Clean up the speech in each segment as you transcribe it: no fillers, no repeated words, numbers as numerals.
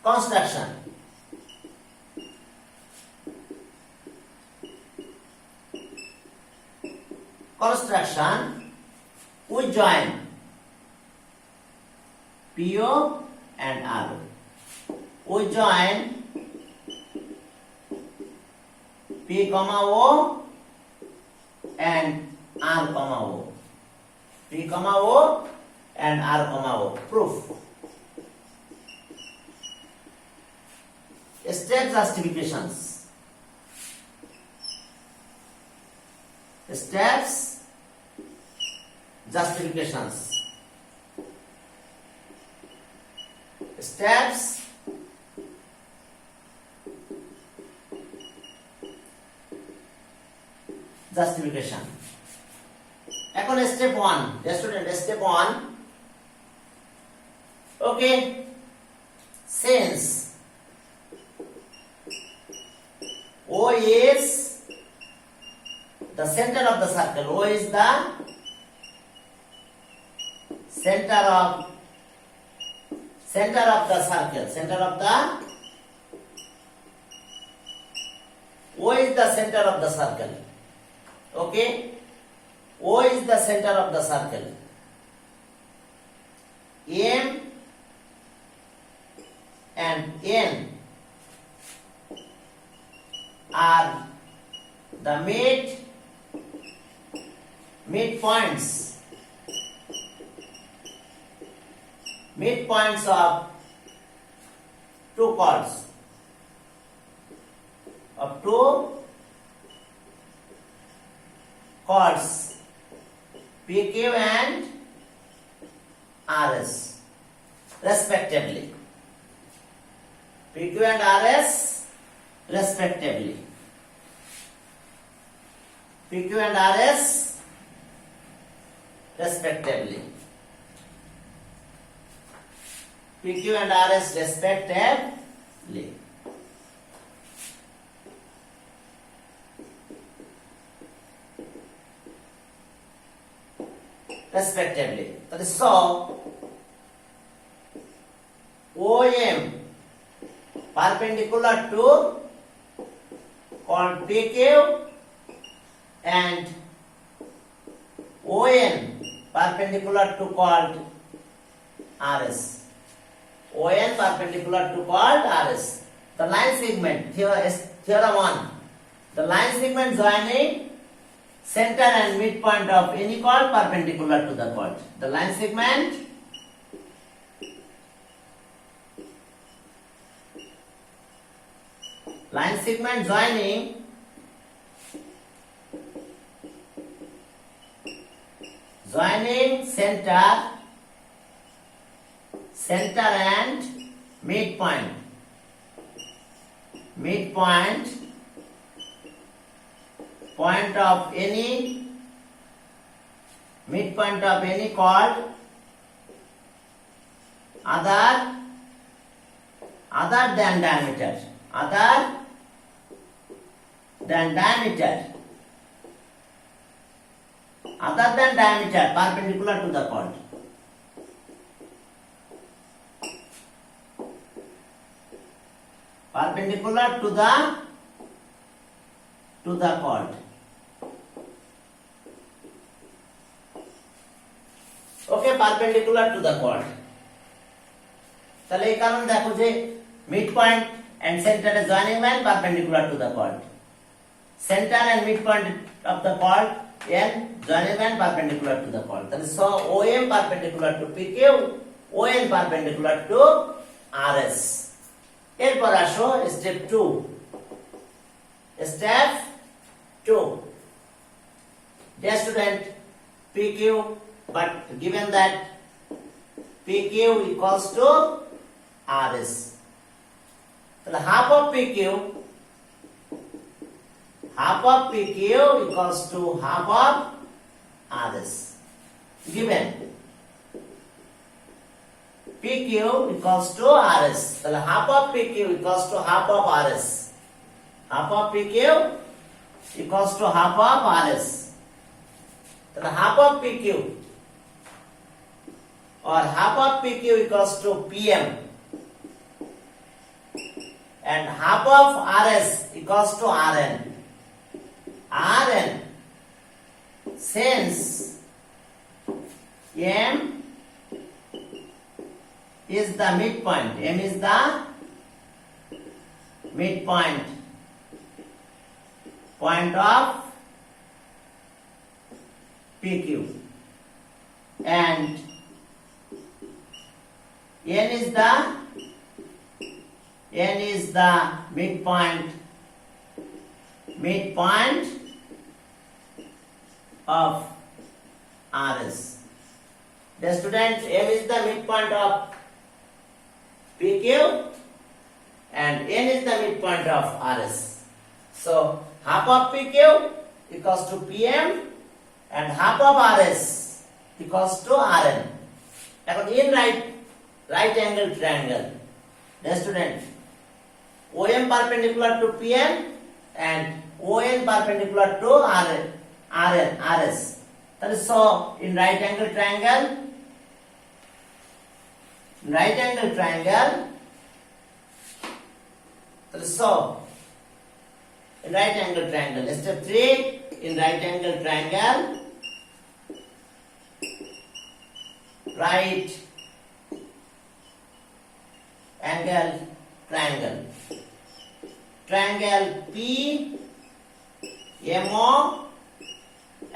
construction. Construction, we join PO and RO. We join P, O and R, O. P, O and R, O. Proof. Step justifications. Steps justifications. Steps justification. এখন step 1, student, step 1. Okay, since O is the center of the circle, O is the center of the circle, O is the center of the circle. Okay, O is the center of the circle. M and N are the midpoints of two chords, PQ and RS respectively. PQ and RS respectively. PQ and RS respectively. PQ and RS respectively. Respectively. So, OM perpendicular to called PQ and ON perpendicular to called RS. ON perpendicular to called RS. The line segment, theorem 1. The line segment joining center and midpoint of any chord perpendicular to the chord. The line segment joining center and midpoint point of any chord other than diameter perpendicular to the chord. Perpendicular to the chord. Okay, perpendicular to the chord. তাহলে এই কারণে দেখো যে midpoint and center is joining line perpendicular to the chord. Center and midpoint of the chord N joining line perpendicular to the chord. তাহলে so OM perpendicular to PQ, ON perpendicular to RS. এরপর আসো step 2. Step 2. Dear student, PQ, but given that PQ equals to RS, so half of PQ equals to half of RS. Given PQ equals to RS, so half of PQ equals to half of RS. Half of PQ equals to half of RS. So half of PQ or half of PQ equals to PM. and half of RS equals to RN. RN, since M is the midpoint, M is the midpoint point of PQ, and N is the midpoint of RS. The student, M is the midpoint of PQ and N is the midpoint of RS. So half of PQ equals to PM and half of RS equals to RN. এখন in right angle triangle, the student, OM perpendicular to PM and ON perpendicular to RS. That is so in right angle triangle, that is so in right angle triangle. Step 3, in right angle triangle, right angle triangle, triangle PMO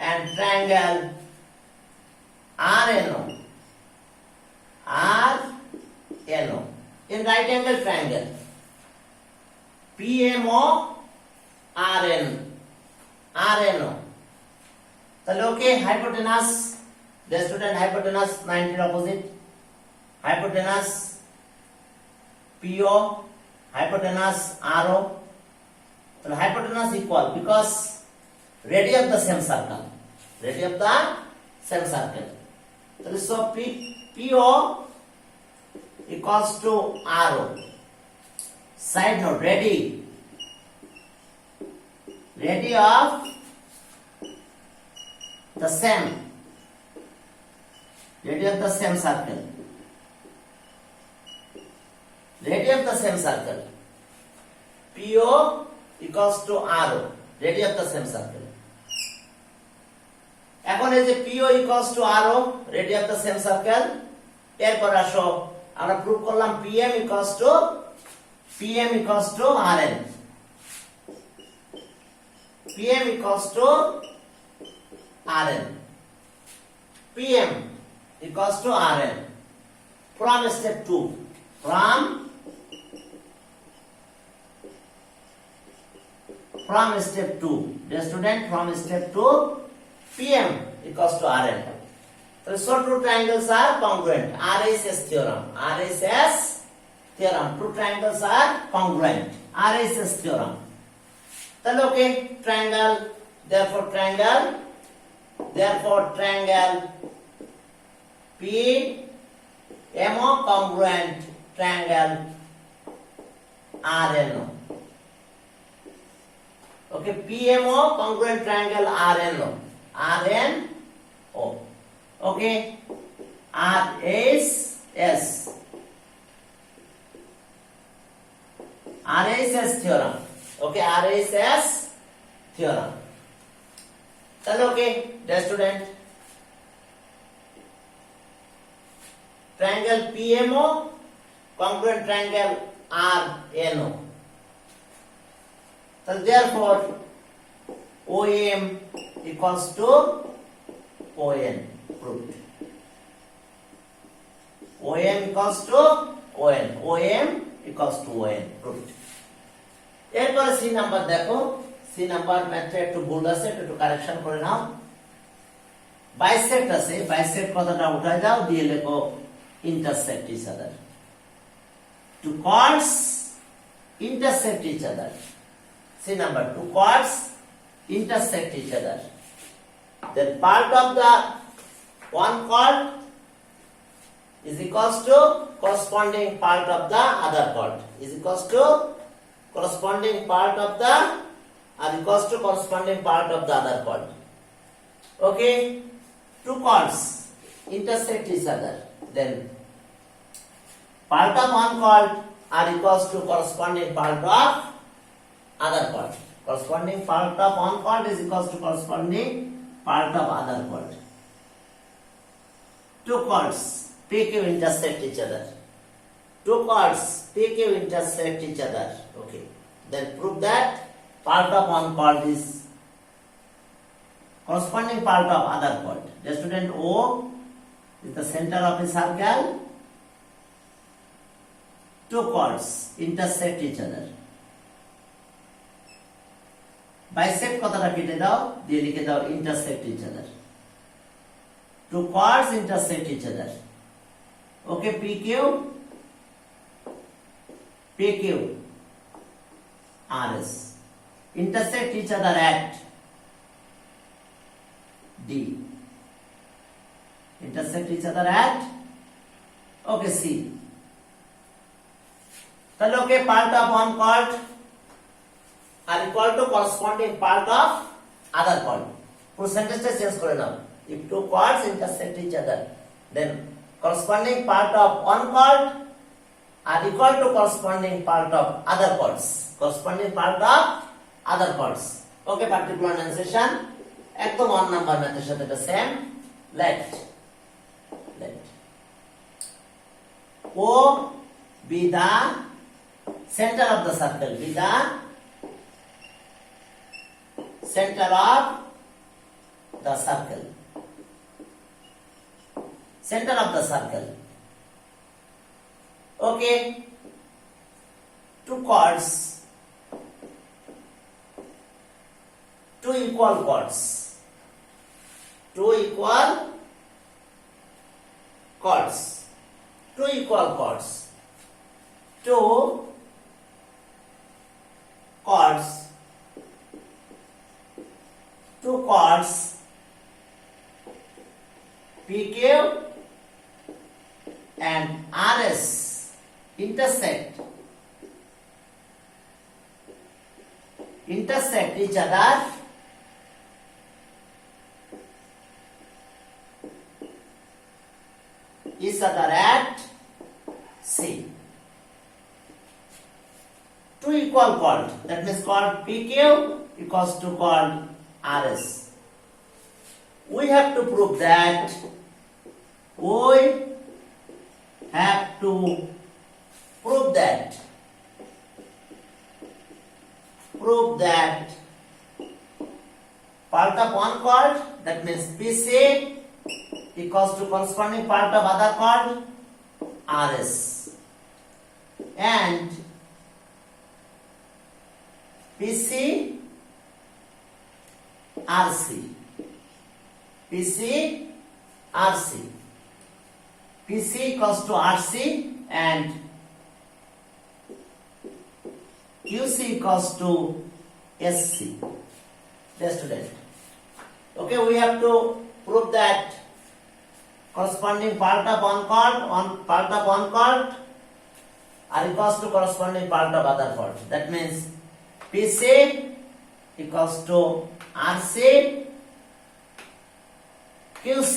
and triangle RNO. In right angle triangle, PMO RNO. তাহলে ওকে, hypotenuse, the student, hypotenuse 90 opposite, hypotenuse PO, hypotenuse RO. So hypotenuse equal because radius of the same circle. So PO equals to RO. Side note, radius of the same circle. PO equals to RO, radius of the same circle. এখন এই যে PO equals to RO, radius of the same circle, এরপর আসো আমরা prove করলাম PM equals to RN. PM equals to RN. PM equals to RN. From step 2. From step 2. The student, from step 2, PM equals to RN. So two triangles are congruent. RHS theorem. Two triangles are congruent. RHS theorem. Then okay, triangle. Therefore triangle PMO congruent triangle RNO. Okay, PMO congruent triangle RNO. Okay, RHS theorem. Okay, RHS theorem. Then okay, the student, triangle PMO congruent triangle RNO. So therefore OM equals to ON. Proved. OM equals to ON. Proved. এরপর C number দেখো, C number ম্যাথে একটু ভুল আছে, একটু correction করে নাও। Bisect আছে, bisect কথাটা উঠায় দাও, দিয়ে লেখো intersect each other. Two chords intersect each other. See number, two chords intersect each other. Then part of the one chord is equals to corresponding part of the other chord. Is equals to corresponding part of the corresponding part of the other chord. Okay, two chords intersect each other. Then part of one chord are equals to corresponding part of other chord. Corresponding part of one chord is equals to corresponding part of other chord. Two chords PQ intersect each other. Two chords PQ intersect each other. Okay. Then prove that part of one chord is corresponding part of other chord. The student O is the center of a circle. Two chords intersect each other. Bisect কথাটা কেটে দাও দিয়ে লিখে দাও intersect each other. Two chords intersect each other. Okay, PQ RS intersect each other at D. Intersect each other at okay C. তাহলে okay, part of one chord are equal to corresponding part of other chord. পুরো সেন্টেন্সটা change করে নাও. If two chords intersect each other, then corresponding part of one chord are equal to corresponding part of other chords. Corresponding part of other chords. Okay, particular enunciation একদম 1 number ম্যাথের সাথে এটা same. Let O be the center of the circle. Be the center of the circle. Center of the circle. Okay. Two chords. Two equal chords. Two equal chords. Two equal chords. Two chords. Two chords PQ and RS intersect each other at C. Two equal chord, that means chord PQ equals to chord RS. We have to prove that part of one chord, that means PC equals to corresponding part of other chord RS, and PC RC. PC equals to RC and QC equals to SC. The student. Okay, we have to prove that corresponding part of one chord are equals to corresponding part of other chord. That means PC equals to RC, QC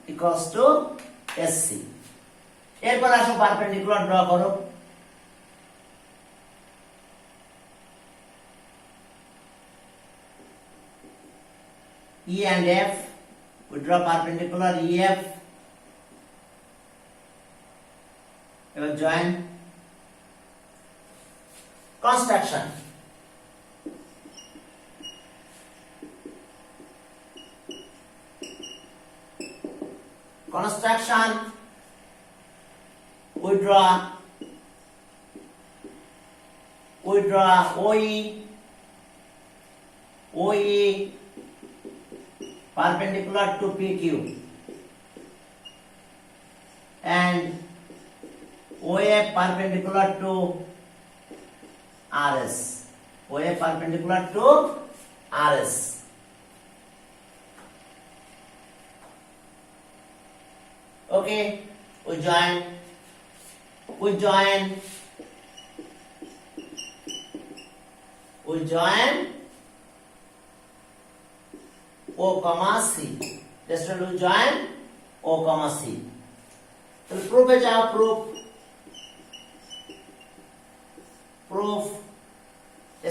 equals to SC. এরপর আসো perpendicular draw করো. E and F, we draw perpendicular EF. এবার join. Construction. We draw OE perpendicular to PQ and OF perpendicular to RS. Okay, we join O comma C. Just we join O comma C. तो proof है जाओ proof. proof,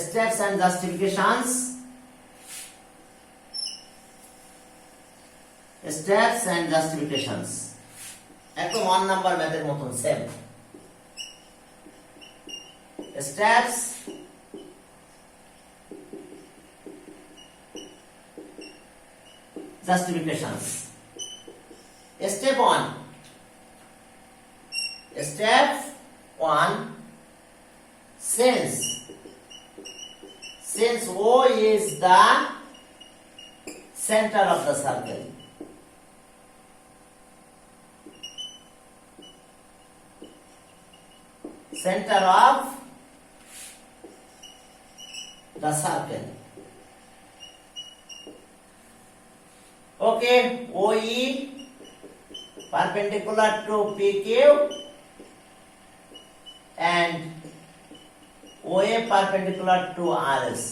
steps and justifications. Steps and justifications. একদম 1 number ম্যাথের মতন same. Steps justifications. Step 1. Step 1. Since O is the center of the circle, center of the circle. Okay, OE perpendicular to PQ and OA perpendicular to RS.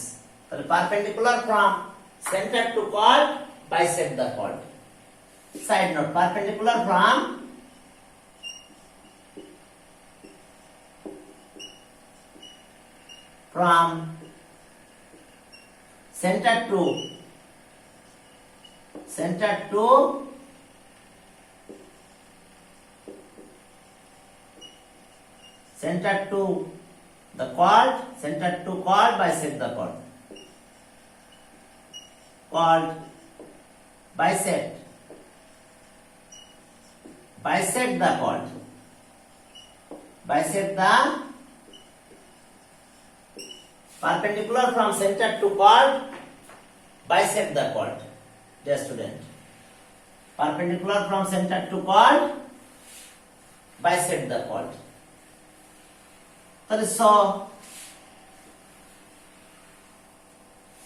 So perpendicular from center to chord, bisect the chord. Side note, perpendicular from center to the chord, center to chord, bisect the chord. Chord, bisect the chord, bisect the perpendicular from center to chord, bisect the chord. Dear student, perpendicular from center to chord, bisect the chord.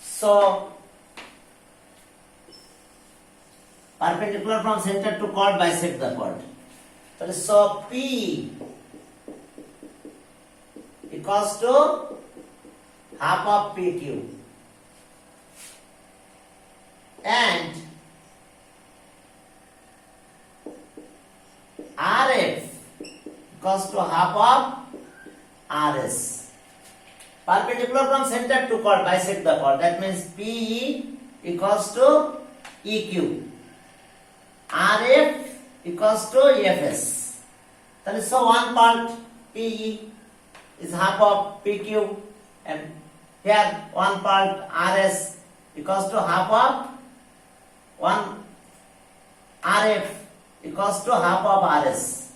So perpendicular from center to chord, bisect the chord. So P equals to half of PQ and RF equals to half of RS. Perpendicular from center to chord, bisect the chord. That means PE equals to EQ. RF equals to FS. That is, so one part PE is half of PQ and here one part RS equals to half of one RF equals to half of RS.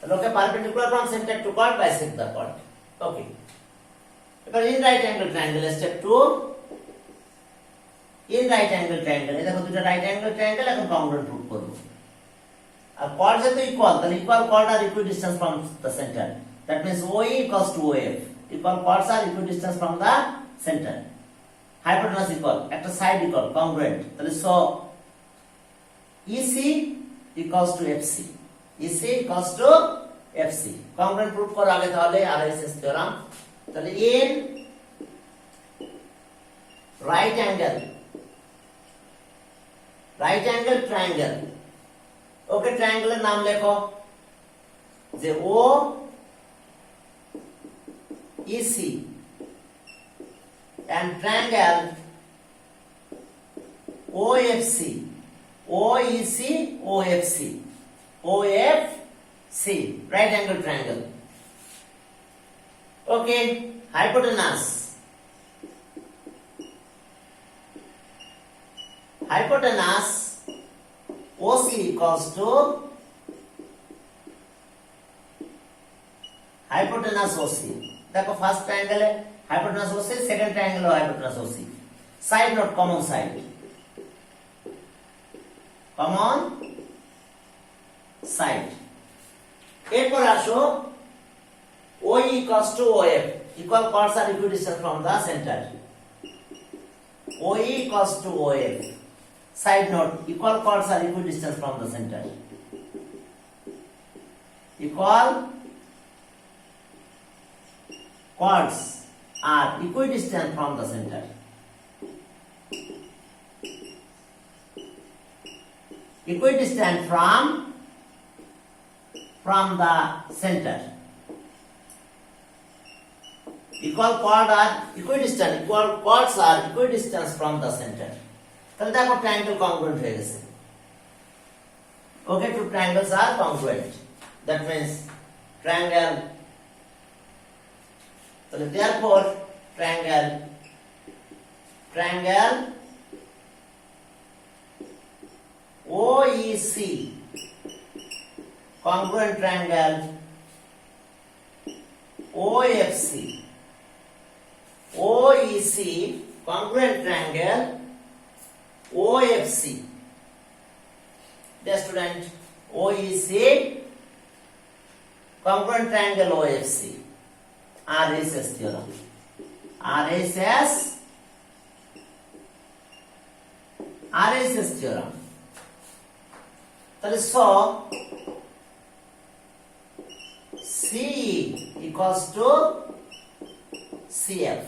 Okay, perpendicular from center to chord, bisect the chord. Okay. Because in right angle triangle, step 2. In right angle triangle, এই দেখো দুটো right angle triangle এখন congruent proof করব। আর chord যেহেতু equal, তাহলে equal chord are equidistant from the center. That means OE equals to OF. Equal chords are equidistant from the center. Hypotenuse equal, একটা side equal, congruent. তাহলে so EC equals to FC. EC equals to FC. Congruent proof করার আগে তাহলে RHS theorem. তাহলে in right angle triangle. ওকে, ট্রায়াঙ্গেলের নাম লেখো যে O EC and triangle OFC. OEC OFC. OFC, right angle triangle. Okay, hypotenuse OC equals to hypotenuse OC. देखो first triangle है hypotenuse OC, second triangle है hypotenuse OC. Side note, common side. এরপর আসো OE equals to OF. Equal chords are equidistant from the center. OE equals to OF. Side note, equal chords are equidistant from the center. Equal chords are equidistant from the center. Equidistant from the center. equal chord are equidistant, equal chords are equidistant from the center. তাহলে দেখো triangle congruent হয়ে গেছে। Okay, two triangles are congruent. That means triangle. So therefore triangle OEC, congruent triangle OFC, OEC, congruent triangle OFC. Dear student, OEC, congruent triangle OFC, RHS theorem. RHS theorem. তাহলে so CE equals to CF.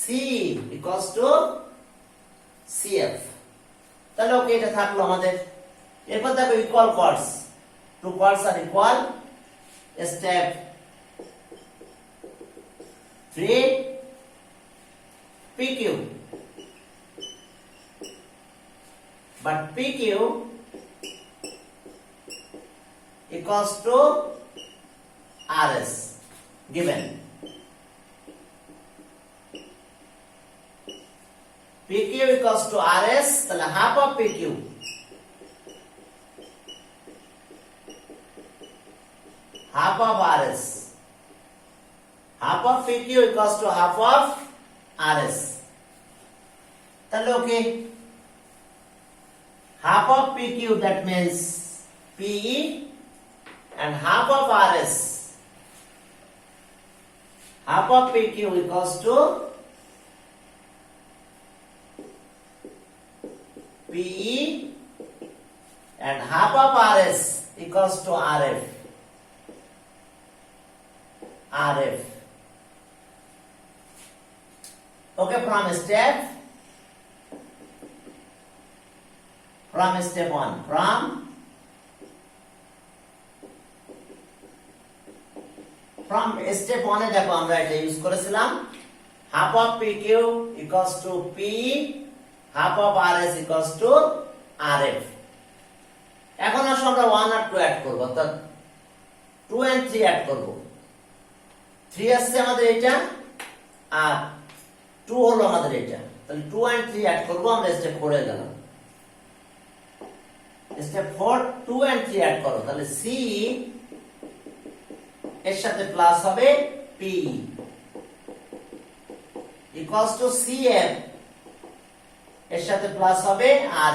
CE equals to CF. তাহলে ওকে, এটা থাকলো আমাদের। এরপর দেখো equal chords, two chords are equal. Step 3 PQ, but PQ equals to RS given. PQ equals to RS, তাহলে half of PQ, half of RS, half of PQ equals to half of RS. তাহলে ওকে, half of PQ, that means PE, and half of RS, half of PQ equals to PE, and half of RS equals to RF. Okay, from step 1, from step 1 এ দেখো আমরা এটা use করেছিলাম, half of PQ equals to PE, half of RS equals to RF. এখন আসো আমরা 1 আর 2 add করব, অর্থাৎ 2 and 3 add করব। 3 আসছে আমাদের এটা, আর 2 হলো আমাদের এটা। তাহলে 2 and 3 অ্যাড করব আমরা। স্টেপ 4 এ গেলাম। স্টেপ 4, 2 and 3 অ্যাড করো। তাহলে CE এর সাথে প্লাস হবে PE equals to CF এর সাথে প্লাস হবে আর